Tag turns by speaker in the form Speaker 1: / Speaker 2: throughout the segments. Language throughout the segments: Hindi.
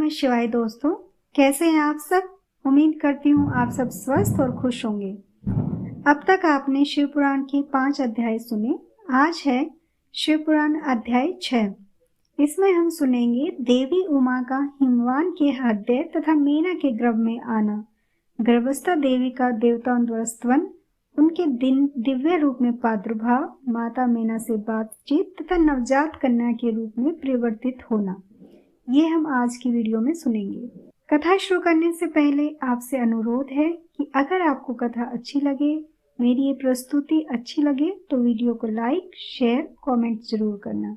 Speaker 1: नमः शिवाय दोस्तों, कैसे हैं आप सब। उम्मीद करती हूँ आप सब स्वस्थ और खुश होंगे। अब तक आपने शिव पुराण के 5 अध्याय सुने। आज है शिव पुराण अध्याय 6। इसमें हम सुनेंगे देवी उमा का हिमवान के हृदय तथा मीना के गर्भ में आना, गर्भस्था देवी का देवताओं द्वारा स्तवन, उनके दिव्य रूप में प्रादुर्भाव, माता मीना से बातचीत तथा नवजात कन्या के रूप में परिवर्तित होना, ये हम आज की वीडियो में सुनेंगे। कथा शुरू करने से पहले आपसे अनुरोध है कि अगर आपको कथा अच्छी लगे, मेरी ये प्रस्तुति अच्छी लगे, तो वीडियो को लाइक, शेयर, कमेंट जरूर करना।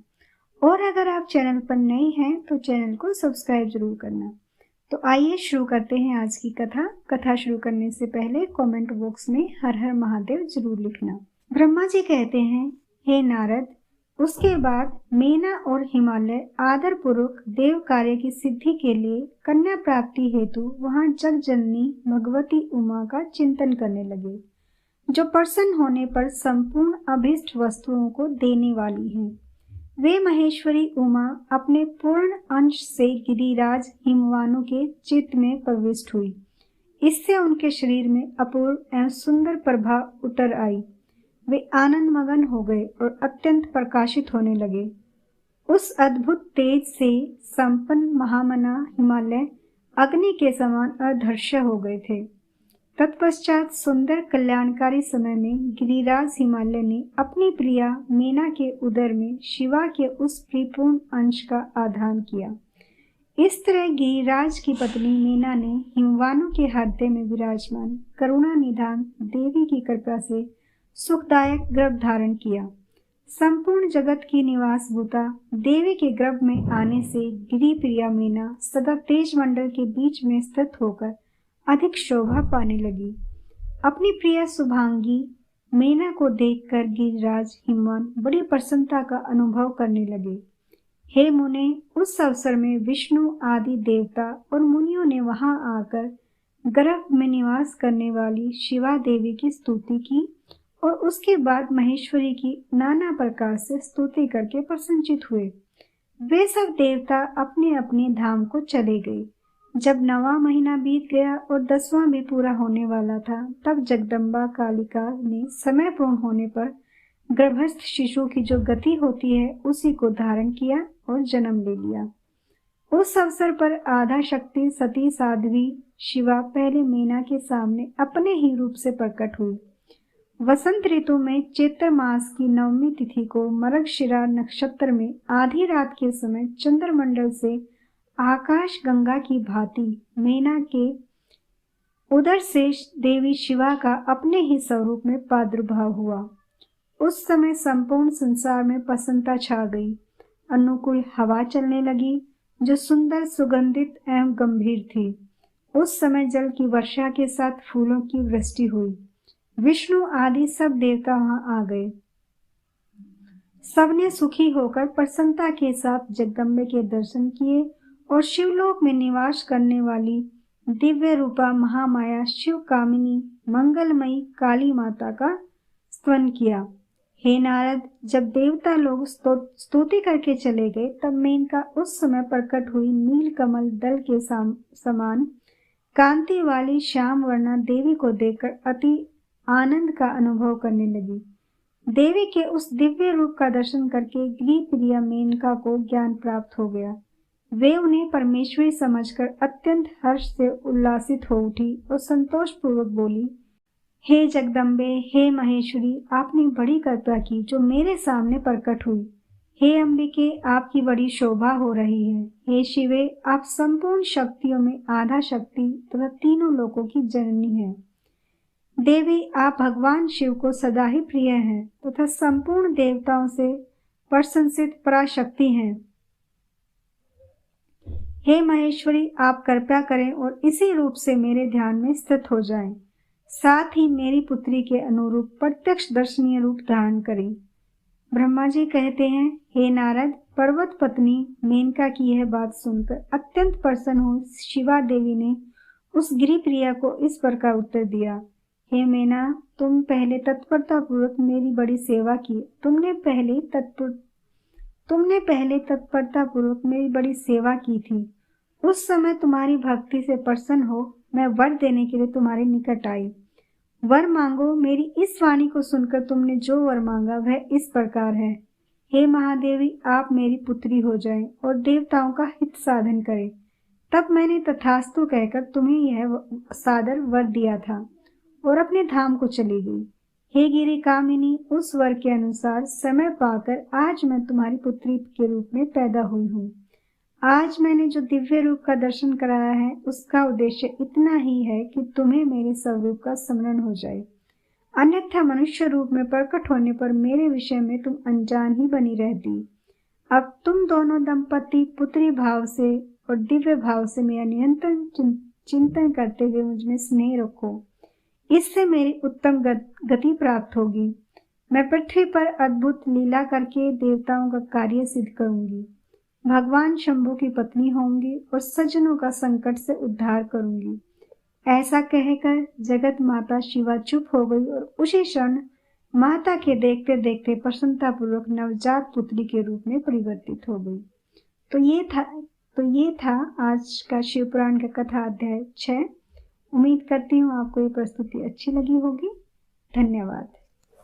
Speaker 1: और अगर आप चैनल पर नए हैं तो चैनल को सब्सक्राइब जरूर करना। तो आइए शुरू करते हैं आज की कथा। कथा शुरू करने से पहले कमेंट बॉक्स में हर हर महादेव जरूर लिखना। ब्रह्मा जी कहते हैं, हे नारद, उसके बाद मीना और हिमालय आदर पूर्वक देव कार्य की सिद्धि के लिए कन्या प्राप्ति हेतु वहां जग जननी भगवती उमा का चिंतन करने लगे, जो प्रसन्न होने पर संपूर्ण अभीष्ट वस्तुओं को देने वाली हैं। वे महेश्वरी उमा अपने पूर्ण अंश से गिरिराज हिमवानों के चित्त में प्रविष्ट हुई। इससे उनके शरीर में अपूर्व एवं सुंदर प्रभा उतर आई। वे आनंद मगन हो गए और अत्यंत प्रकाशित होने लगे। उस अद्भुत तेज से संपन्न महामना हिमालय अग्नि के समान अदृश्य हो गए थे। तत्पश्चात सुंदर कल्याणकारी समय में गिरिराज हिमालय ने अपनी प्रिया मीना के उदर में शिवा के उस परिपूर्ण अंश का आधान किया। इस तरह गिरिराज की पत्नी मीना ने हिमवानों के हृदय में विराजमान करुणा निधान देवी की कृपा से सुखदायक गर्भ धारण किया। संपूर्ण जगत की निवास भूता देवी के गर्भ में आने से गिरि प्रिया मीना सदा तेज मंडल के बीच में स्थित होकर अधिक शोभा पाने लगी। अपनी प्रिय शुभांगी मीना को देखकर गिरिराज हिमवान बड़ी प्रसन्नता का अनुभव करने लगे। हे मुने, उस अवसर में विष्णु आदि देवता और मुनियों ने वहां आकर गर्भ में निवास करने वाली शिवा देवी की स्तुति की और उसके बाद महेश्वरी की नाना प्रकार से स्तुति करके प्रसन्नचित हुए। वे सब देवता अपने अपने धाम को चले गए। जब 9वां महीना बीत गया और 10वां भी पूरा होने वाला था, तब जगदम्बा कालिका ने समय पूर्ण होने पर गर्भस्थ शिशु की जो गति होती है उसी को धारण किया और जन्म ले लिया। उस अवसर पर आधा शक्ति सती साध्वी शिवा पहले मीना के सामने अपने ही रूप से प्रकट हुई। वसंत ऋतु में चैत्र मास की 9वीं तिथि को मृगशिरा नक्षत्र में आधी रात के समय चंद्रमंडल से आकाश गंगा की भांति मीना के उदर से देवी शिवा का अपने ही स्वरूप में प्रादुर्भाव हुआ। उस समय संपूर्ण संसार में प्रसन्नता छा गई। अनुकूल हवा चलने लगी जो सुंदर, सुगंधित एवं गंभीर थी। उस समय जल की वर्षा के साथ फूलों की वृष्टि हुई। विष्णु आदि सब देवता वहां आ गए। सबने सुखी होकर प्रसन्नता के साथ जगदम्बे के दर्शन किए और शिवलोक में निवास करने वाली दिव्य रूपा महामाया शिव कामिनी मंगलमयी काली माता का स्तवन किया। हे नारद, जब देवता लोग स्तुति करके चले गए, तब मेनका उस समय प्रकट हुई नील कमल दल के समान कांति वाली श्याम वर्णा देवी को देखकर अति आनंद का अनुभव करने लगी। देवी के उस दिव्य रूप का दर्शन करके गिरि प्रिया मेनका को ज्ञान प्राप्त हो गया। वे उन्हें परमेश्वरी समझकर अत्यंत हर्ष से उल्लासित हो उठी और संतोष पूर्वक बोली, हे जगदम्बे, हे महेश्वरी, आपने बड़ी कृपा की जो मेरे सामने प्रकट हुई। हे अंबिके, आपकी बड़ी शोभा हो रही है। हे शिवे, आप संपूर्ण शक्तियों में आधा शक्ति तथा तीनों लोकों की जननी है। देवी, आप भगवान शिव को सदा ही प्रिय हैं तथा संपूर्ण देवताओं से प्रशंसित पराशक्ति हैं। हे महेश्वरी, आप कृपा करें और इसी रूप से मेरे ध्यान में स्थित हो जाएं। साथ ही मेरी पुत्री के अनुरूप प्रत्यक्ष दर्शनीय रूप धारण करें। ब्रह्मा जी कहते हैं, हे नारद, पर्वत पत्नी मेनका की यह बात सुनकर अत्यंत प्रसन्न हुई शिवा देवी ने उस गिरि प्रिया को इस प्रकार उत्तर दिया, हे मीना, तुम पहले तत्परता पूर्वक मेरी बड़ी सेवा की। तुमने पहले तत्परता पूर्वक मेरी बड़ी सेवा की थी उस समय तुम्हारी भक्ति से प्रसन्न हो मैं वर देने के लिए तुम्हारे निकट आई। वर मांगो। मेरी इस वाणी को सुनकर तुमने जो वर मांगा वह इस प्रकार है। हे महादेवी, आप मेरी पुत्री हो जाएं और देवताओं का हित साधन करें। तब मैंने तथास्तु कहकर तुम्हें यह सादर वर दिया था और अपने धाम को चली गई। हे गिरि कामिनी, उस वर के अनुसार समय पाकर आज मैं तुम्हारी पुत्री के रूप में पैदा हुई हूँ। आज मैंने जो दिव्य रूप का दर्शन कराया है उसका उद्देश्य इतना ही है कि तुम्हें मेरे स्वरूप का स्मरण हो जाए, अन्यथा मनुष्य रूप में प्रकट होने पर मेरे विषय में तुम अनजान ही बनी रहती। अब तुम दोनों दंपति पुत्री भाव से और दिव्य भाव से मेरा निरंतर चिंतन करते हुए मुझ में स्नेह रखो। इससे मेरी उत्तम गति प्राप्त होगी। मैं पृथ्वी पर अद्भुत लीला करके देवताओं का कार्य सिद्ध करूंगी। भगवान शंभु की पत्नी होंगी और सज्जनों का संकट से उद्धार करूंगी। ऐसा कहकर जगत माता शिवा चुप हो गई और उसी क्षण माता के देखते देखते प्रसन्नतापूर्वक नवजात पुत्री के रूप में परिवर्तित हो गई। तो ये था आज का शिव पुराण का कथा अध्याय 6। उम्मीद करती हूँ आपको ये प्रस्तुति अच्छी लगी होगी। धन्यवाद।